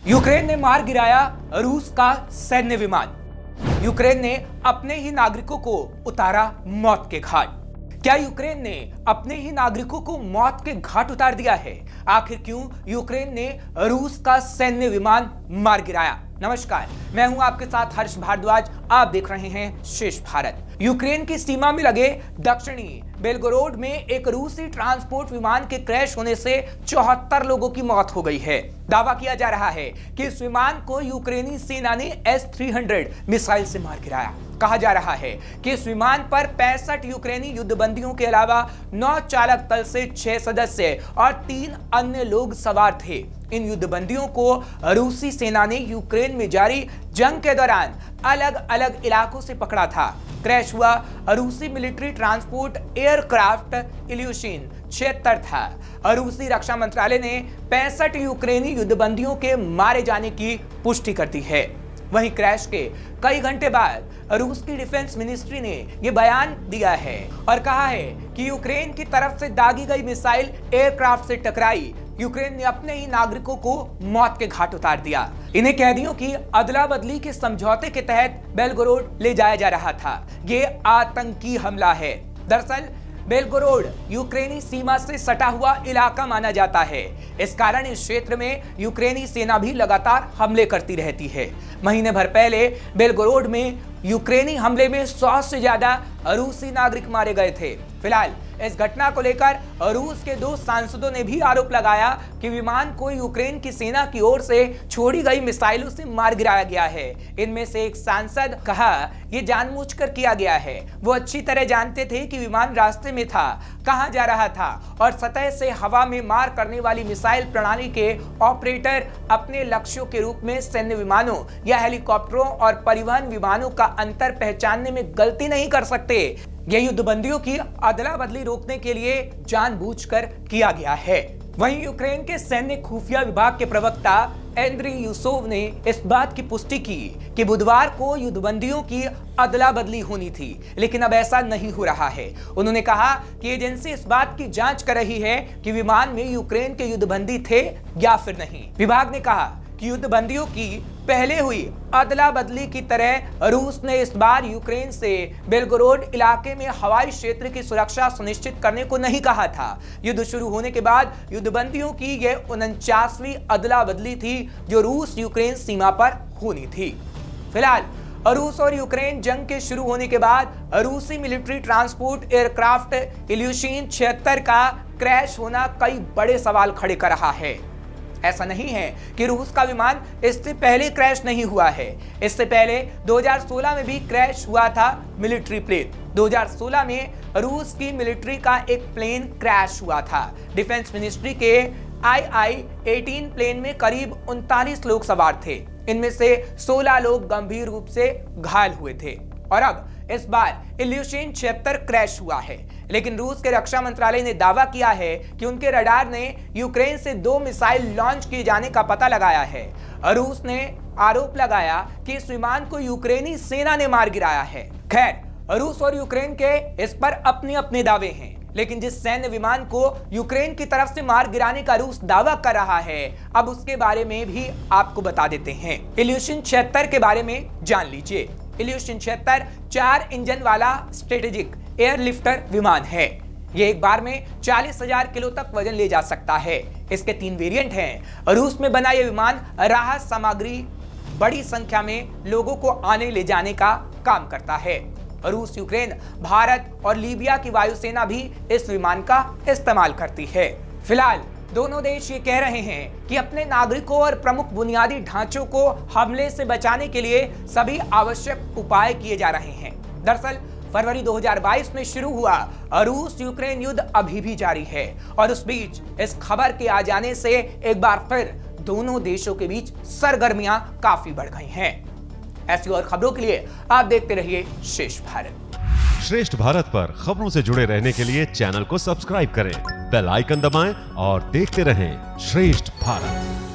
Ukraine ने मार गिराया रूस का सैन्य विमान। यूक्रेन ने अपने ही नागरिकों को उतारा मौत के घाट। क्या यूक्रेन ने अपने ही नागरिकों को मौत के घाट उतार दिया है? आखिर क्यों यूक्रेन ने रूस का सैन्य विमान मार गिराया? नमस्कार, मैं हूं आपके साथ हर्ष भारद्वाज। आप देख रहे हैं श्रेष्ठ भारत। यूक्रेन की सीमा में लगे दक्षिणी बेलगोरोड में एक रूसी ट्रांसपोर्ट विमान के क्रैश होने से 74 लोगों की मौत हो गई है। दावा किया जा रहा है कि इस विमान को यूक्रेनी सेना ने S-300 मिसाइल से मार गिराया। कहा जा रहा है कि इस विमान पर 65 यूक्रेनी युद्धबंदियों के अलावा 9 चालक दल से 6 सदस्य और 3 अन्य लोग सवार थे। इन युद्धबंदियों को रूसी सेना ने यूक्रेन में जारी जंग के दौरान अलग अलग इलाकों से पकड़ा था। क्रैश हुआ रूसी मिलिट्री ट्रांसपोर्ट एयरक्राफ्ट इल्यूशिन 76 था। रूसी रक्षा मंत्रालय ने 65 यूक्रेनी युद्धबंदियों के मारे जाने की पुष्टि कर दी है। वहीं क्रैश के कई घंटे बाद रूस की डिफेंस मिनिस्ट्री ने यह बयान दिया है और कहा है कि यूक्रेन की तरफ से दागी गई मिसाइल एयरक्राफ्ट से टकराई। यूक्रेन ने अपने ही नागरिकों को मौत के घाट उतार दिया। इन्हें कैदियों की अदला बदली के समझौते के तहत बेलगोरोड ले जाया जा रहा था। ये आतंकी हमला है। दरअसल बेलगोरोड यूक्रेनी सीमा से सटा हुआ इलाका माना जाता है। इस कारण इस क्षेत्र में यूक्रेनी सेना भी लगातार हमले करती रहती है। महीने भर पहले बेलगोरोड में यूक्रेनी हमले में 100 से ज्यादा रूसी नागरिक मारे गए थे। फिलहाल इस घटना को लेकर रूस के 2 सांसदों ने भी आरोप लगाया कि विमान को यूक्रेन की सेना की ओर से छोड़ी गई मिसाइलों से मार गिराया गया है। इनमें से एक सांसद कहा, यह जानबूझकर किया गया है। वो अच्छी तरह जानते थे कि विमान रास्ते में था, कहां जा रहा था और सतह से हवा में मार करने वाली मिसाइल प्रणाली के ऑपरेटर अपने लक्ष्यों के रूप में सैन्य विमानों या हेलीकॉप्टरों और परिवहन विमानों का अंतर पहचानने में गलती नहीं कर सकते। यह युद्धबंदियों की अदला बदली रोकने के लिए जानबूझकर किया गया है। वहीं यूक्रेन के सैन्य खुफिया विभाग के प्रवक्ता एंड्री यूसोव ने इस बात की पुष्टि की कि बुधवार को युद्धबंदियों की अदला बदली होनी थी, लेकिन अब ऐसा नहीं हो रहा है। उन्होंने कहा कि एजेंसी इस बात की जांच कर रही है कि विमान में यूक्रेन के युद्धबंदी थे या फिर नहीं। विभाग ने कहा कि युद्धबंदियों की पहले हुई अदला बदली की तरह रूस ने इस बार यूक्रेन से बेलगोरोड इलाके में हवाई क्षेत्र की सुरक्षा सुनिश्चित करने को नहीं कहा था। युद्ध शुरू होने के बाद युद्धबंदियों की यह 49वीं अदला बदली थी जो रूस यूक्रेन सीमा पर होनी थी। फिलहाल रूस और यूक्रेन जंग के शुरू होने के बाद रूसी मिलिट्री ट्रांसपोर्ट एयरक्राफ्ट इल्यूशिन 76 का क्रैश होना कई बड़े सवाल खड़े कर रहा है। ऐसा नहीं है कि रूस का विमान इससे पहले क्रैश नहीं हुआ है। इससे पहले 2016 में भी क्रैश हुआ था मिलिट्री प्लेन। 2016 में रूस की मिलिट्री का एक प्लेन क्रैश हुआ था। डिफेंस मिनिस्ट्री के II-18 प्लेन में करीब 39 लोग सवार थे। इनमें से 16 लोग गंभीर रूप से घायल हुए थे और अब इस बार इल्यूशिन 76 क्रैश हुआ है। लेकिन रूस के रक्षा मंत्रालय ने दावा किया है कि उनके रडार ने यूक्रेन से 2 मिसाइल लॉन्च किए जाने का पता लगाया है। रूस ने आरोप लगाया कि इस विमान को यूक्रेनी सेना ने मार गिराया है। खैर, रूस और यूक्रेन के इस पर अपने अपने दावे हैं, लेकिन जिस सैन्य विमान को यूक्रेन की तरफ से मार गिराने का रूस दावा कर रहा है, अब उसके बारे में भी आपको बता देते हैं। इल्यूशिन 76 के बारे में जान लीजिए। इल्यूशिन 76 4 इंजन वाला स्ट्रेटेजिक एयरलिफ्टर विमान है। ये एक बार में 40,000 किलो तक वजन ले जा सकता है। इसके 3 वेरिएंट हैं। रूस में बना यह विमान राहत सामग्री बड़ी संख्या में लोगों को आने ले जाने का काम करता है। रूस, यूक्रेन, भारत और लीबिया की वायुसेना भी इस विमान का इस्तेमाल करती है। फिलहाल दोनों देश ये कह रहे हैं कि अपने नागरिकों और प्रमुख बुनियादी ढांचों को हमले से बचाने के लिए सभी आवश्यक उपाय किए जा रहे हैं। दरअसल फरवरी 2022 में शुरू हुआ रूस यूक्रेन युद्ध अभी भी जारी है और उस बीच इस खबर के आ जाने से एक बार फिर दोनों देशों के बीच सरगर्मियां काफी बढ़ गई हैं। ऐसी और खबरों के लिए आप देखते रहिए श्रेष्ठ भारत। श्रेष्ठ भारत पर खबरों से जुड़े रहने के लिए चैनल को सब्सक्राइब करें, बेल आइकन दबाएं और देखते रहें श्रेष्ठ भारत।